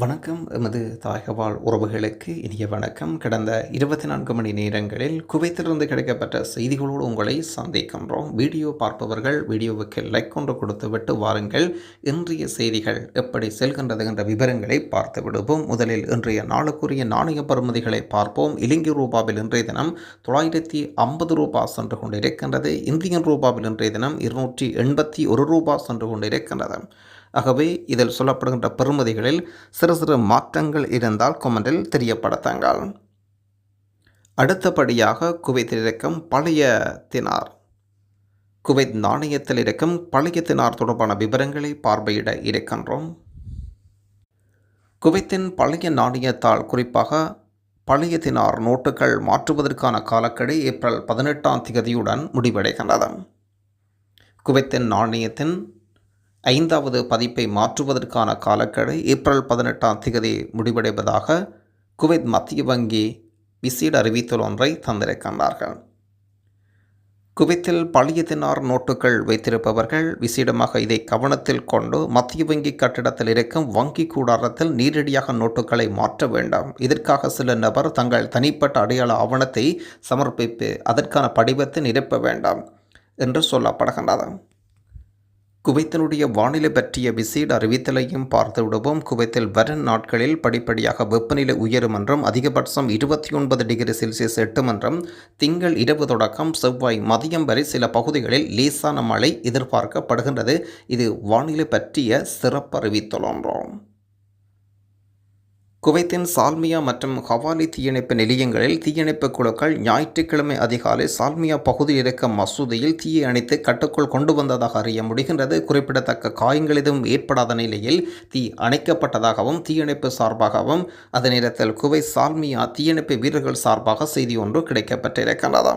வணக்கம். எமது தாயகவாழ் உறவுகளுக்கு இனிய வணக்கம். கடந்த 24 மணி நேரங்களில் குவைத்திலிருந்து கிடைக்கப்பட்ட செய்திகளோடு உங்களை சந்திக்கின்றோம். வீடியோ பார்ப்பவர்கள் வீடியோவுக்கு லைக் கொண்டு கொடுத்துவிட்டு வாருங்கள். இன்றைய செய்திகள் எப்படி செல்கின்றது என்ற விவரங்களை பார்த்து விடுவோம். முதலில் இன்றைய நாளுக்குரிய நாணய பெறுமதிகளை பார்ப்போம். இலங்கை ரூபாவில் இன்றைய தினம் 950 ரூபாய் சென்று கொண்டிருக்கின்றது. இந்தியன் ரூபாவில் இன்றைய தினம் 281 ரூபாய் சென்று கொண்டிருக்கின்றது. ஆகவே இதில் சொல்லப்படுகின்ற பெறுமதிகளில் சிறு சிறு மாற்றங்கள் இருந்தால் கொமெண்டில் தெரியப்படுத்துங்கள். அடுத்தபடியாக குவைத்தில் இருக்கும் பழைய தினார், குவைத் நாணயத்தில் இருக்கும் பழைய தினார் தொடர்பான விவரங்களை பார்வையிட இருக்கின்றோம். குவைத்தின் பழைய நாணயத்தால் குறிப்பாக பழைய தினார் நோட்டுகள் மாற்றுவதற்கான காலக்கெடு ஏப்ரல் 18ஆம் தேதியுடன் முடிவடைகின்றது. குவைத்தின் நாணயத்தின் 5வது பதிப்பை மாற்றுவதற்கான காலக்கெடு ஏப்ரல் 18ஆம் தேதி முடிவடைவதாக குவைத் மத்திய வங்கி விசேட அறிவித்தல் ஒன்றை தந்திருக்கின்றார்கள். குவைத்தில் பழைய தினார் நோட்டுகள் வைத்திருப்பவர்கள் விசேடமாக இதை கவனத்தில் கொண்டு மத்திய வங்கி கட்டிடத்தில் இருக்கும் வங்கி கூடாரத்தில் நேரடியாக நோட்டுகளை மாற்ற வேண்டாம். இதற்காக சில நபர் தங்கள் தனிப்பட்ட அடையாள ஆவணத்தை சமர்ப்பித்து அதற்கான படிவத்தை நிரப்ப வேண்டாம் என்று சொல்லப்படுகின்றது. குவைத்தினுடைய வானிலை பற்றிய விசேட அறிவித்தலையும் பார்த்து விடுவோம். குவைத்தில் வரும் நாட்களில் படிப்படியாக வெப்பநிலை உயரும் என்றும் அதிகபட்சம் 29 டிகிரி செல்சியஸ் எட்டும் என்றும் திங்கள் இரவு தொடக்கம் செவ்வாய் மதியம் வரை சில பகுதிகளில் லேசான மழை எதிர்பார்க்கப்படுகின்றது. இது வானிலை பற்றிய சிறப்பு அறிவித்தல் ஒன்றாம். குவைத்தின் சால்மியா மற்றும் ஹவாலி தீயணைப்பு நிலையங்களில் தீயணைப்பு குழுக்கள் ஞாயிற்றுக்கிழமை அதிகாலை சால்மியா பகுதியில் இருக்கும் மசூதியில் தீயை அணைத்து கட்டுக்குள் கொண்டு வந்ததாக அறிய முடிகின்றது. குறிப்பிடத்தக்க காயங்கள் எதுவும் ஏற்படாத நிலையில் தீ அணைக்கப்பட்டதாகவும் தீயணைப்பு சார்பாகவும் அதே நேரத்தில் குவைத் சால்மியா தீயணைப்பு வீரர்கள் சார்பாக செய்தி ஒன்று கிடைக்கப்பட்டிருக்கின்றது.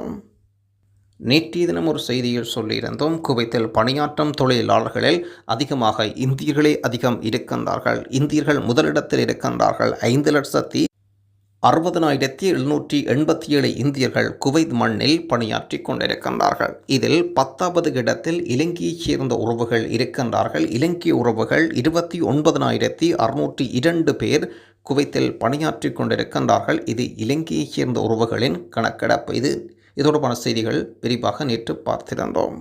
நேற்றைய தினம் ஒரு செய்தியில் சொல்லியிருந்தோம், குவைத்தில் பணியாற்றும் தொழிலாளர்களில் அதிகமாக இந்தியர்களே அதிகம் இருக்கின்றார்கள். இந்தியர்கள் முதலிடத்தில் இருக்கின்றார்கள். 5,60,787 இந்தியர்கள் குவைத் மண்ணில் பணியாற்றி கொண்டிருக்கின்றார்கள். இதில் 10வது இடத்தில் இலங்கையைச் சேர்ந்த உறவுகள் இருக்கின்றார்கள். இலங்கை உறவுகள் 29,602 பேர் குவைத்தில் பணியாற்றி கொண்டிருக்கின்றார்கள். இது இலங்கையைச் சேர்ந்த உறவுகளின் கணக்கெடுப்பு. இது தொடர்பான செய்திகள் விரிவாக நேற்று பார்த்திருந்தோம்.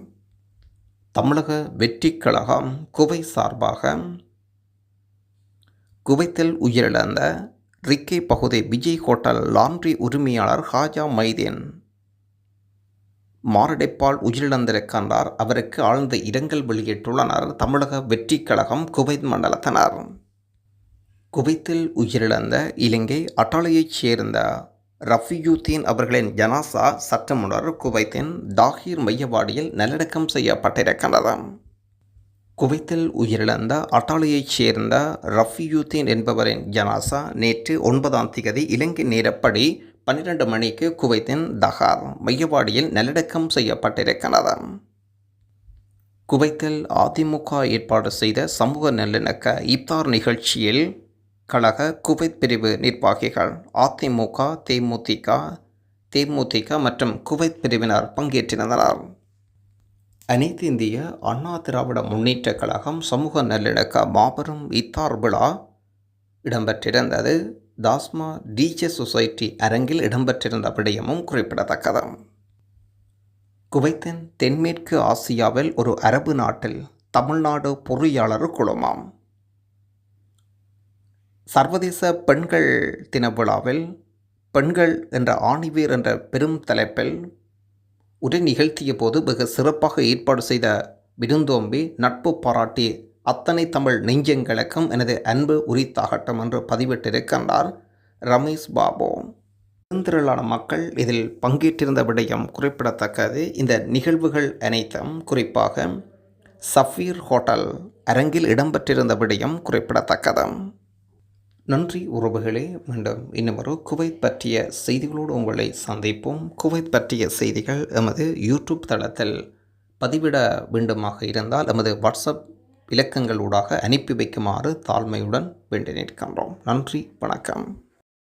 தமிழக வெற்றிக் கழகம் குவைத் சார்பாக குவைத்தில் உயிரிழந்த ரிக்கே பகுதி விஜய் ஹோட்டல் லாண்ட்ரி உரிமையாளர் ஹாஜா மைதீன் மாரடைப்பால் உயிரிழந்திருக்கின்றார். அவருக்கு ஆழ்ந்த இரங்கல் வெளியிட்டுள்ளனர் தமிழக வெற்றிக் கழகம் குவைத் மண்டலத்தினர். குவைத்தில் உயிரிழந்த இலங்கை அட்டாலியைச் சேர்ந்த ரஃபியுத்தீன் அவர்களின் ஜனாசா சற்று முன்னர் குவைத்தின் தாஹீர் மையவாடியில் நல்லடக்கம் செய்யப்பட்டிருக்கின்றது. குவைத்தில் உயிரிழந்த அட்டாலியைச் சேர்ந்த ரஃபியுத்தீன் என்பவரின் ஜனாசா நேற்று 9ஆம் தேதி இலங்கை நேரப்படி 12 மணிக்கு குவைத்தின் தஹார் மையவாடியில் நல்லடக்கம் செய்யப்பட்டிருக்கிறது. குவைத்தில் அதிமுக ஏற்பாடு செய்த சமூக நல்லிணக்க இப்தார் நிகழ்ச்சியில் கழக குவைத் பிரிவு நிர்வாகிகள் அதிமுக, தேமுதிக மற்றும் குவைத் பிரிவினர் பங்கேற்றிருந்தனர். அனைத்து இந்திய அண்ணா திராவிட முன்னேற்ற கழகம் சமூக நல்லிணக்க மாபெரும் இத்தார் விழா இடம்பெற்றிருந்தது. தாஸ்மா டிஜே சொசைட்டி அரங்கில் இடம்பெற்றிருந்த விடயமும் குறிப்பிடத்தக்கது. குவைத்தின் தென்மேற்கு ஆசியாவில் ஒரு அரபு நாட்டில் தமிழ்நாடு பொறியாளர் குழுமம் சர்வதேச பெண்கள் தின விழாவில் பெண்கள் என்ற ஆணிவேர் என்ற பெரும் தலைப்பில் உரை நிகழ்த்திய போது வெகு சிறப்பாக ஏற்பாடு செய்த விருந்தோம்பி நட்பு பாராட்டி அத்தனை தமிழ் நெஞ்சங்களுக்கும் எனது அன்பு உரித்தாகட்டும் என்று பதிவிட்டிருக்கின்றார் ரமேஷ் பாபு. பெருந்திரளான மக்கள் இதில் பங்கேற்றிருந்த விடயம் குறிப்பிடத்தக்கது. இந்த நிகழ்வுகள் அனைத்தும் குறிப்பாக சஃபீர் ஹோட்டல் அரங்கில் இடம்பெற்றிருந்த விடயம் குறிப்பிடத்தக்கது. நன்றி உறவுகளே. மீண்டும் இன்னும் குவைத் பற்றிய செய்திகளோடு உங்களை சந்திப்போம். குவைத் பற்றிய செய்திகள் எமது யூடியூப் தளத்தில் பதிவிட வேண்டுமாக இருந்தால் எமது வாட்ஸ்அப் இலக்கங்களூடாக அனுப்பி வைக்குமாறு தாழ்மையுடன் வேண்டி நிற்கின்றோம். நன்றி, வணக்கம்.